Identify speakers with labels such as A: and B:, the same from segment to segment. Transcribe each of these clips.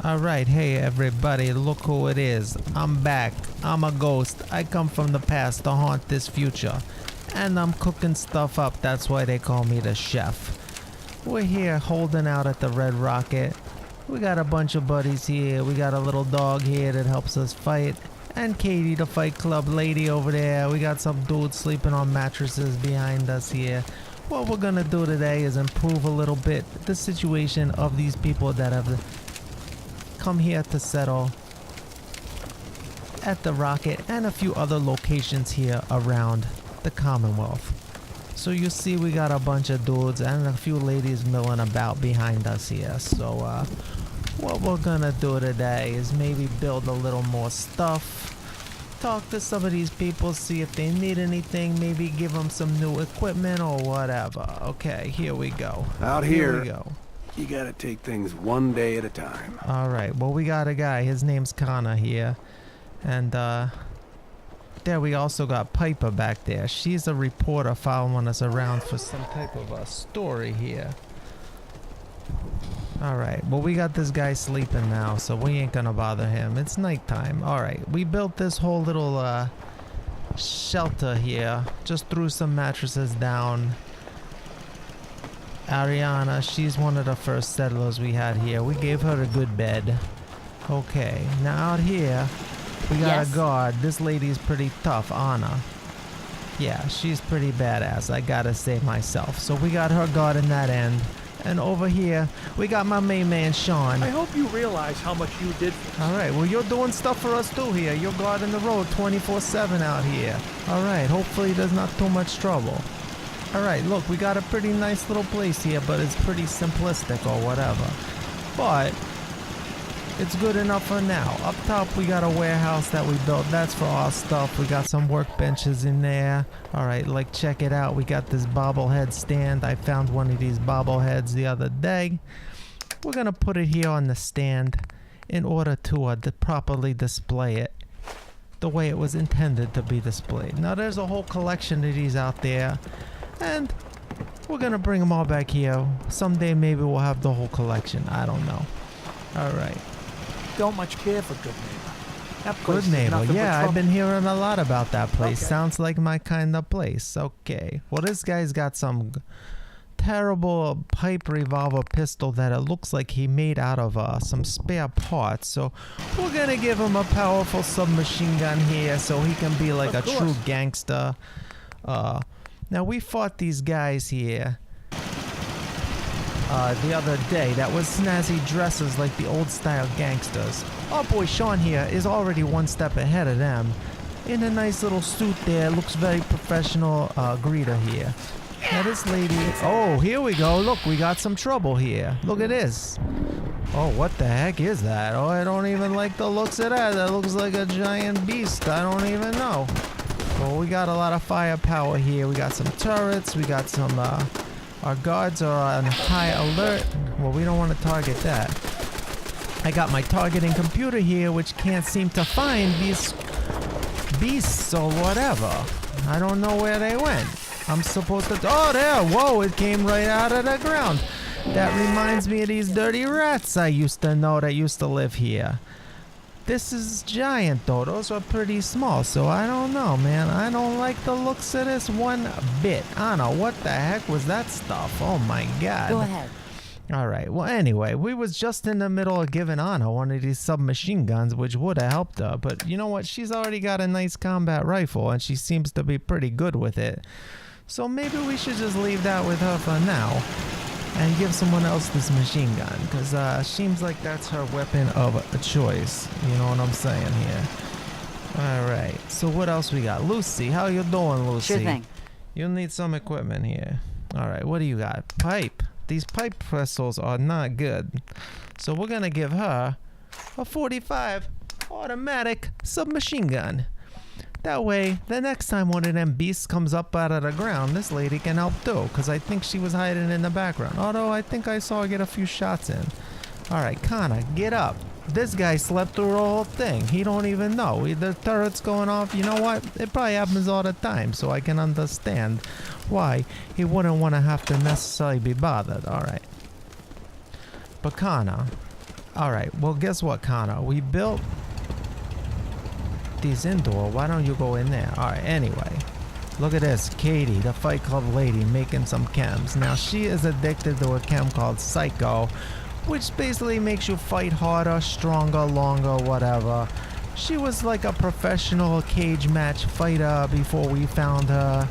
A: Alright, hey everybody, look who it is. I'm back. I'm a ghost. I come from the past to haunt this future. And I'm cooking stuff up, that's why they call me the chef. We're here holding out at the Red Rocket. We got a bunch of buddies here. We got a little dog here that helps us fight. And Katie, the Fight Club lady over there. We got some dudes sleeping on mattresses behind us here. What we're gonna do today is improve a little bit the situation of these people that have come here to settle at the Rocket and a few other locations here around the Commonwealth. So you see we got a bunch of dudes and a few ladies milling about behind us here. So what we're gonna do today is maybe build a little more stuff, talk to some of these people, see if they need anything, maybe give them some new equipment or whatever. Okay, here we go.
B: Out here
A: we go.
B: You gotta take things one day at a time.
A: Alright, well we got a guy, his name's Connor here. And there we also got Piper back there. She's a reporter following us around for some type of a story here. Alright, well we got this guy sleeping now, so we ain't gonna bother him. It's nighttime. Alright, we built this whole little shelter here. Just threw some mattresses down. Ariana, she's one of the first settlers we had here. We gave her a good bed. Okay, now out here, we got a guard. This lady's pretty tough, Anna. Yeah, she's pretty badass, I gotta say myself. So we got her guard in that end. And over here, we got my main man, Sean.
C: I hope you realize how much you did for us.
A: Alright, well you're doing stuff for us too here. You're guarding the road 24/7 out here. Alright, hopefully there's not too much trouble. Alright, look, we got a pretty nice little place here, but it's pretty simplistic or whatever. But it's good enough for now. Up top, we got a warehouse that we built. That's for our stuff. We got some workbenches in there. Alright, like, check it out. We got this bobblehead stand. I found one of these bobbleheads the other day. We're gonna put it here on the stand in order to properly display it the way it was intended to be displayed. Now, there's a whole collection of these out there. And we're gonna bring them all back here. Someday maybe we'll have the whole collection. I don't know. Alright.
C: Don't much care for Good Neighbor. That place
A: Good Neighbor.
C: is
A: Yeah, I've been hearing a lot about that place.
C: Okay.
A: Sounds like my kind of place. Okay. Well, this guy's got some terrible pipe revolver pistol that it looks like he made out of some spare parts. So we're gonna give him a powerful submachine gun here so he can be like a true gangster. Now we fought these guys here the other day that was snazzy dresses like the old style gangsters. Our boy Sean here is already one step ahead of them. In a nice little suit there, looks very professional greeter here. Now this lady, oh here we go, look we got some trouble here. Look at this. Oh what the heck is that? Oh I don't even like the looks of that. That looks like a giant beast. I don't even know. Well, we got a lot of firepower here. We got some turrets. We got some, our guards are on high alert. Well, we don't want to target that. I got my targeting computer here, which can't seem to find these beasts or whatever. I don't know where they went. I'm supposed to, oh, there, whoa, it came right out of the ground. That reminds me of these dirty rats I used to know that used to live here. This is giant though, those are pretty small, so I don't know, man. I don't like the looks of this one bit. Anna, what the heck was that stuff? Oh my god.
D: Go ahead.
A: Alright, well anyway, we was just in the middle of giving Anna one of these submachine guns, which would have helped her, but you know what, she's already got a nice combat rifle, and she seems to be pretty good with it. So maybe we should just leave that with her for now. And give someone else this machine gun, because seems like that's her weapon of choice. You know what I'm saying here? Alright, so what else we got? Lucy, how you doing, Lucy?
D: Sure thing.
A: You'll need some equipment here. Alright, what do you got? Pipe. These pipe pistols are not good. So we're gonna give her a 45 automatic submachine gun. That way, the next time one of them beasts comes up out of the ground, this lady can help too, because I think she was hiding in the background. Although, I think I saw her get a few shots in. Alright, Connor, get up. This guy slept through the whole thing. He don't even know. The turret's going off. You know what? It probably happens all the time, so I can understand why he wouldn't want to have to necessarily be bothered. Alright. But Connor, Alright, well guess what, Connor? We built these indoor. Why don't you go in there? Alright, anyway. Look at this. Katie, the Fight Club lady, making some chems. Now, she is addicted to a chem called Psycho, which basically makes you fight harder, stronger, longer, whatever. She was like a professional cage match fighter before we found her.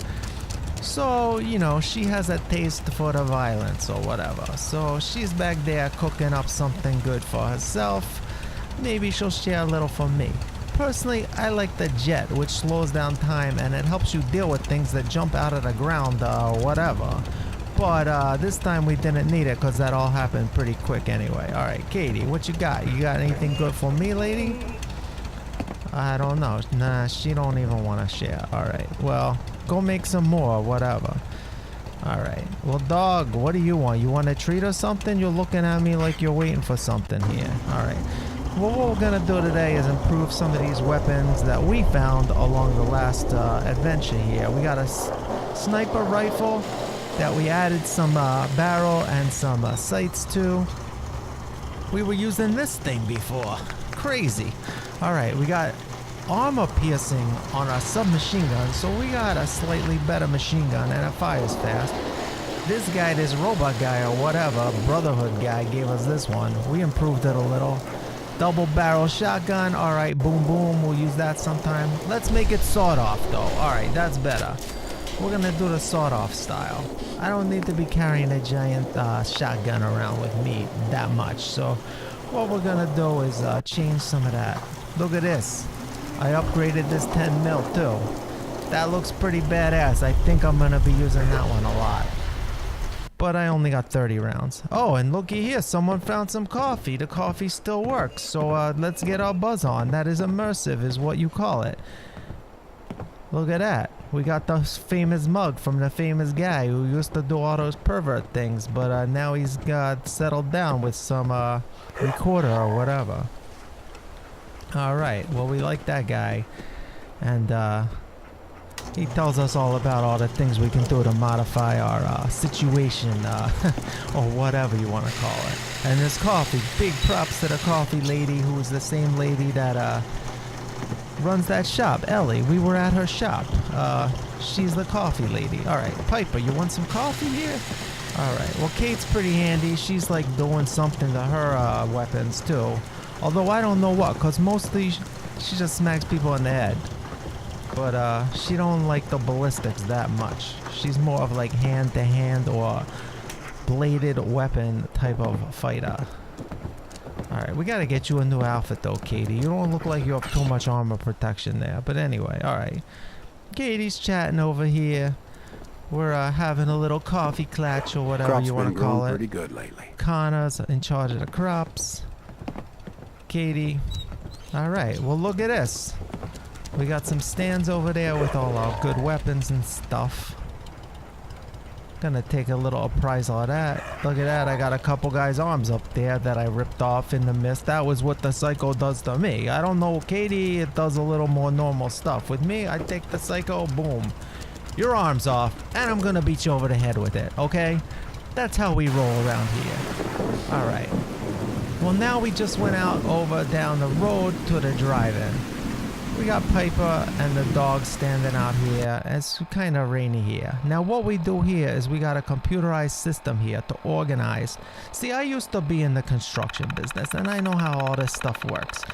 A: So, you know, she has a taste for the violence or whatever. So she's back there cooking up something good for herself. Maybe she'll share a little for me. Personally, I like the jet, which slows down time and it helps you deal with things that jump out of the ground or whatever. But this time we didn't need it because that all happened pretty quick anyway. Alright, Katie, what you got? You got anything good for me, lady? I don't know. Nah, she don't even want to share. Alright, well, go make some more, whatever. Alright, well, dog, what do you want? You want a treat or something? You're looking at me like you're waiting for something here. Alright, well, what we're gonna do today is improve some of these weapons that we found along the last adventure here. We got a sniper rifle that we added some barrel and some sights to. We were using this thing before. Crazy. Alright, we got armor piercing on our submachine gun, so we got a slightly better machine gun and it fires fast. This guy, this robot guy or whatever, Brotherhood guy, gave us this one. We improved it a little. Double barrel shotgun. Alright, boom boom, we'll use that sometime. Let's make it sawed off though. Alright, that's better. We're gonna do the sawed off style. I don't need to be carrying a giant shotgun around with me that much, so what we're gonna do is change some of that. Look at this. I upgraded this 10 mil too. That looks pretty badass. I think I'm gonna be using that one a lot. But I only got 30 rounds. Oh, and looky here, someone found some coffee. The coffee still works, so let's get our buzz on. That is immersive, is what you call it. Look at that. We got the famous mug from the famous guy who used to do all those pervert things, but now he's got settled down with some recorder or whatever. Alright, well, we like that guy. And he tells us all about all the things we can do to modify our situation, or whatever you want to call it. And this coffee, big props to the coffee lady, who is the same lady that runs that shop, Ellie. We were at her shop. She's the coffee lady. Alright, Piper, you want some coffee here? Alright, well, Kate's pretty handy. She's like doing something to her weapons too. Although I don't know what, because mostly she just smacks people in the head. But she don't like the ballistics that much. She's more of like hand-to-hand or bladed weapon type of fighter. Alright, we gotta get you a new outfit though, Katie. You don't look like you have too much armor protection there. But anyway, alright. Katie's chatting over here. We're having a little coffee clutch or whatever you want to call it.
B: Pretty good lately.
A: Connor's in charge of the crops. Katie. Alright, well, look at this. We got some stands over there with all our good weapons and stuff. Gonna take a little appraisal of that. Look at that, I got a couple guys' arms up there that I ripped off in the mist. That was what the Psycho does to me. I don't know, Katie, it does a little more normal stuff. With me, I take the Psycho, boom. Your arm's off, and I'm gonna beat you over the head with it, okay? That's how we roll around here. Alright. Well, now we just went out over down the road to the drive-in. We got Piper and the dog standing out here. It's kind of rainy here. Now what we do here is we got a computerized system here to organize. See, I used to be in the construction business and I know how all this stuff works.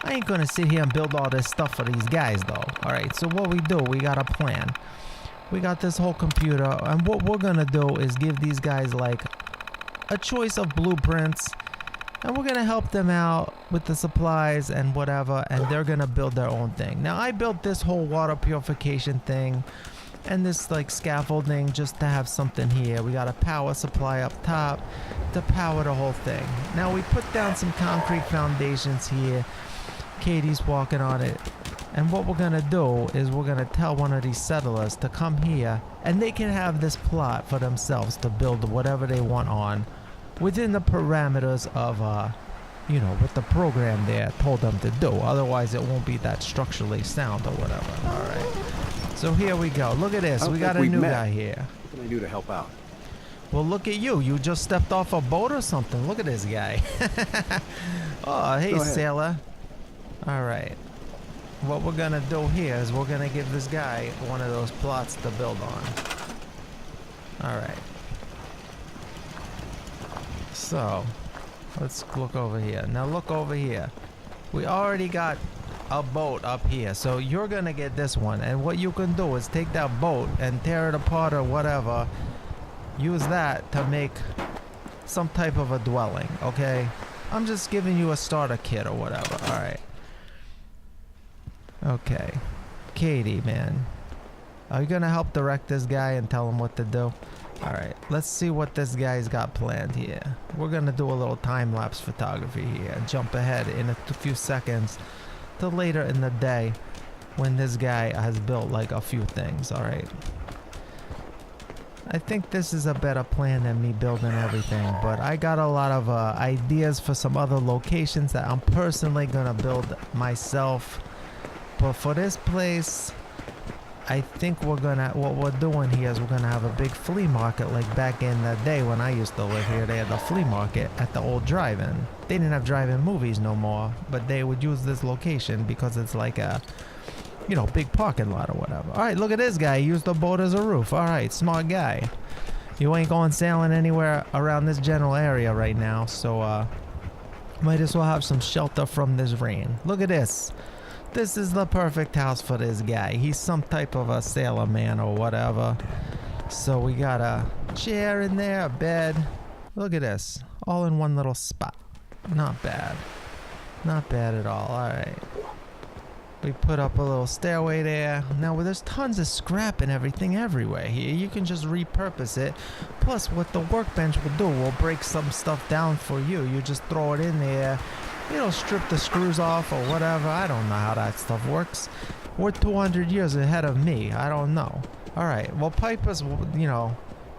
A: I ain't gonna sit here and build all this stuff for these guys though. Alright, so what we do, we got a plan. We got this whole computer, and what we're gonna do is give these guys like a choice of blueprints. And we're gonna help them out with the supplies and whatever, and they're gonna build their own thing. Now I built this whole water purification thing and this like scaffolding just to have something here. We got a power supply up top to power the whole thing. Now we put down some concrete foundations here. Katie's walking on it. And what we're gonna do is we're gonna tell one of these settlers to come here and they can have this plot for themselves to build whatever they want on, within the parameters of, you know, what the program there told them to do. Otherwise, it won't be that structurally sound or whatever. All right. So here we go. Look at this. We got a new guy here.
B: What can I do to help out?
A: Well, look at you. You just stepped off a boat or something. Look at this guy. Oh, hey,
B: Go ahead.
A: sailor. All right. What we're going to do here is we're going to give this guy one of those plots to build on. All right. So, let's look over here. Now, look over here. We already got a boat up here. So, you're going to get this one. And what you can do is take that boat and tear it apart or whatever. Use that to make some type of a dwelling, okay? I'm just giving you a starter kit or whatever. All right. Okay. Katie, man. Are you going to help direct this guy and tell him what to do? All right. Let's see what this guy's got planned here. We're going to do a little time-lapse photography here. Jump ahead in a few seconds to later in the day when this guy has built like a few things. All right. I think this is a better plan than me building everything, but I got a lot of ideas for some other locations that I'm personally gonna build myself. But for this place, I think what we're doing here is we're gonna have a big flea market like back in the day when I used to live here. They had the flea market at the old drive-in. They didn't have drive-in movies no more, but they would use this location because it's like a, you know, big parking lot or whatever. All right, look at this guy. He used the boat as a roof. All right, smart guy. You ain't going sailing anywhere around this general area right now, so might as well have some shelter from this rain. Look at this. This is the perfect house for this guy. He's some type of a sailor man or whatever. So we got a chair in there, a bed. Look at this. All in one little spot. Not bad. Not bad at all. All right. We put up a little stairway there. Now there's tons of scrap and everything everywhere here. You can just repurpose it. Plus what the workbench will do, will break some stuff down for you. You just throw it in there. It'll strip the screws off or whatever. I don't know how that stuff works. We're 200 years ahead of me. I don't know. Alright, well Piper's, you know,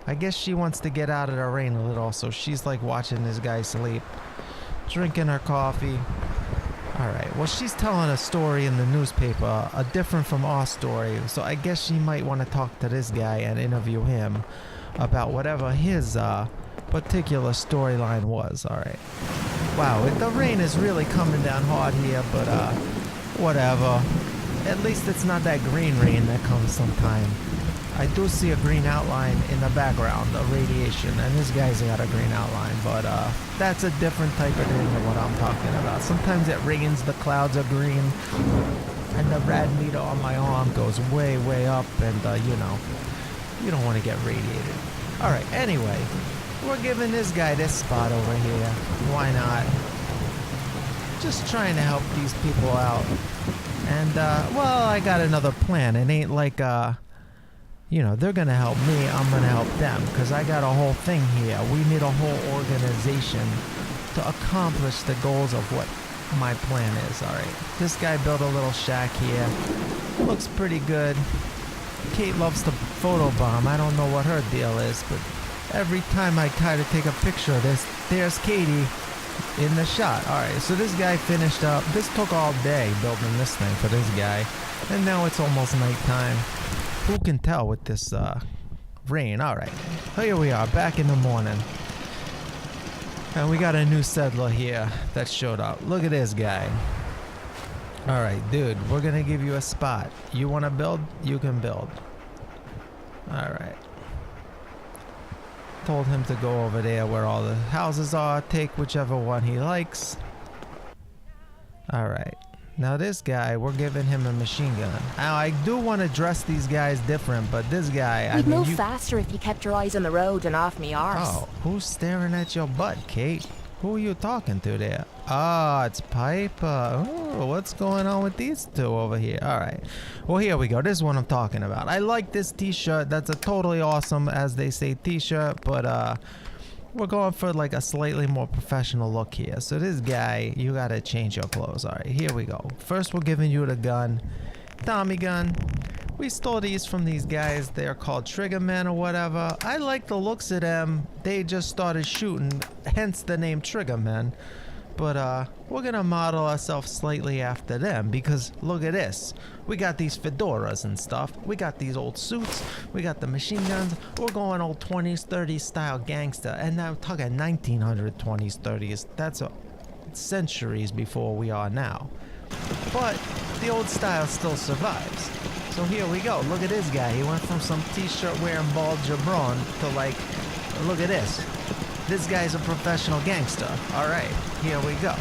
A: I guess she wants to get out of the rain a little. So she's like watching this guy sleep. Drinking her coffee. Alright, well she's telling a story in the newspaper, different from our story, so I guess she might want to talk to this guy and interview him about whatever his particular storyline was. Alright. Wow, the rain is really coming down hard here, but whatever. At least it's not that green rain that comes sometime. I do see a green outline in the background, the radiation, and this guy's got a green outline, but that's a different type of thing than what I'm talking about. Sometimes it rains, the clouds are green, and the rad meter on my arm goes way, way up, and you know, you don't want to get radiated. Alright, anyway, we're giving this guy this spot over here. Why not? Just trying to help these people out. And, well, I got another plan. It ain't like, you know, they're gonna help me, I'm gonna help them, because I got a whole thing here. We need a whole organization to accomplish the goals of what my plan is. Alright, this guy built a little shack here. Looks pretty good. Kate loves to photobomb. I don't know what her deal is, but every time I try to take a picture of this, there's Katie in the shot. Alright, so this guy finished up. This took all day building this thing for this guy, and now it's almost nighttime. Who can tell with this rain? Alright, here we are, back in the morning. And we got a new settler here that showed up. Look at this guy. Alright, dude, we're gonna give you a spot. You wanna build? You can build. Alright. Told him to go over there where all the houses are. Take whichever one he likes. Alright. Now this guy, we're giving him a machine gun. Now I do want to dress these guys different, but this guy, I
D: You'd
A: mean,
D: move faster if you kept your eyes on the road and off me arse.
A: Oh, who's staring at your butt, Kate? Who are you talking to there? Ah, it's Piper. Oh, what's going on with these two over here? All right. Well, here we go. This is what I'm talking about. I like this t-shirt. That's a totally awesome, as they say, t-shirt, but we're going for like a slightly more professional look here. So this guy, you gotta change your clothes. All right, here we go. First, we're giving you the gun. Tommy gun. We stole these from these guys. They're called Trigger Men or whatever. I like the looks of them. They just started shooting, hence the name Trigger Men. but we're gonna model ourselves slightly after them because look at this. We got these fedoras and stuff. We got these old suits. We got the machine guns. We're going old 20s, 30s style gangster, and now talking 1900 20s, 30s. That's centuries before we are now. But the old style still survives. So here we go. Look at this guy. He went from some t-shirt wearing bald jabron to like, look at this. This guy's a professional gangster. All right, here we go.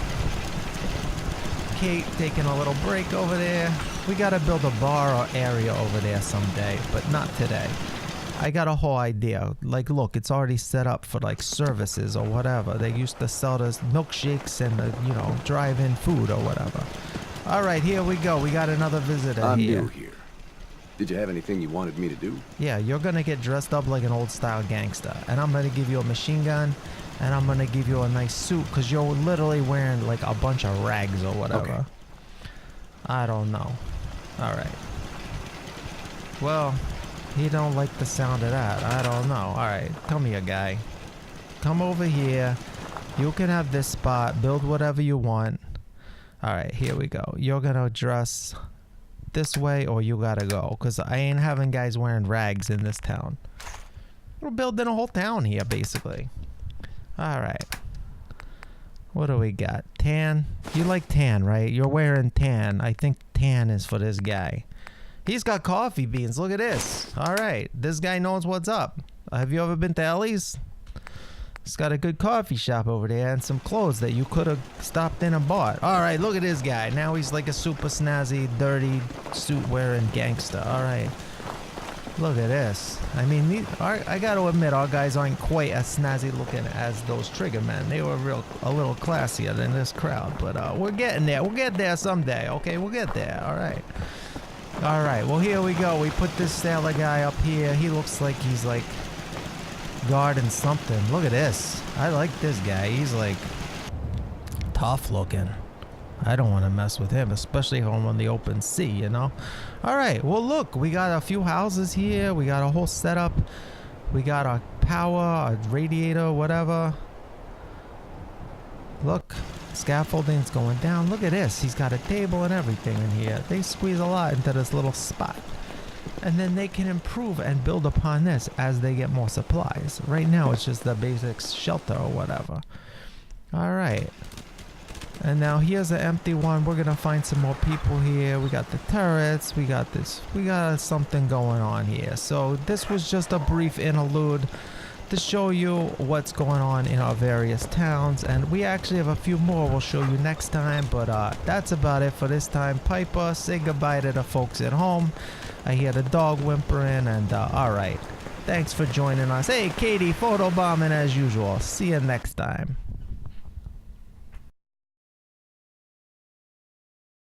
A: Kate taking a little break over there. We gotta build a bar or area over there someday, but not today. I got a whole idea. Like, look, it's already set up for like services or whatever. They used to sell us milkshakes and, you know, drive-in food or whatever. All right, here we go. We got another visitor
B: I'm
A: here.
B: new here. Did you have anything you wanted me to do?
A: Yeah, you're gonna get dressed up like an old-style gangster, and I'm gonna give you a machine gun, and I'm gonna give you a nice suit, because you're literally wearing like a bunch of rags or whatever.
B: Okay.
A: I don't know. All right. Well, he don't like the sound of that. I don't know. All right, come here, guy. Come over here. You can have this spot. Build whatever you want. All right, here we go. You're gonna dress this way or you gotta go, because I ain't having guys wearing rags in this town. We're building a whole town here, basically. All right. What do we got? Tan? You like tan, right? You're wearing tan. I think tan is for this guy. He's got coffee beans. Look at this. All right. This guy knows what's up. Have you ever been to Ellie's? He's got a good coffee shop over there and some clothes that you could have stopped in and bought. All right. Look at this guy. Now he's like a super snazzy, dirty, suit-wearing gangster. All right. Look at this. I mean, I got to admit, our guys aren't quite as snazzy looking as those trigger men. They were a little classier than this crowd, but we're getting there. We'll get there someday. Okay, we'll get there. All right. All right. Well, here we go. We put this sailor guy up here. He looks like he's like guarding something. Look at this. I like this guy. He's like tough looking. I don't want to mess with him, especially if I'm on the open sea, you know? All right, well, look, we got a few houses here. We got a whole setup. We got a power, a radiator, whatever. Look, scaffolding's going down. Look at this. He's got a table and everything in here. They squeeze a lot into this little spot. And then they can improve and build upon this as they get more supplies. Right now, it's just the basic shelter or whatever. All right. And now here's an empty one. We're gonna find some more people here. We got the turrets. We got this. We got something going on here. So this was just a brief interlude to show you what's going on in our various towns. And we actually have a few more we'll show you next time. But that's about it for this time. Piper, say goodbye to the folks at home. I hear the dog whimpering. And all right. Thanks for joining us. Hey, Katie, photobombing as usual. See you next time.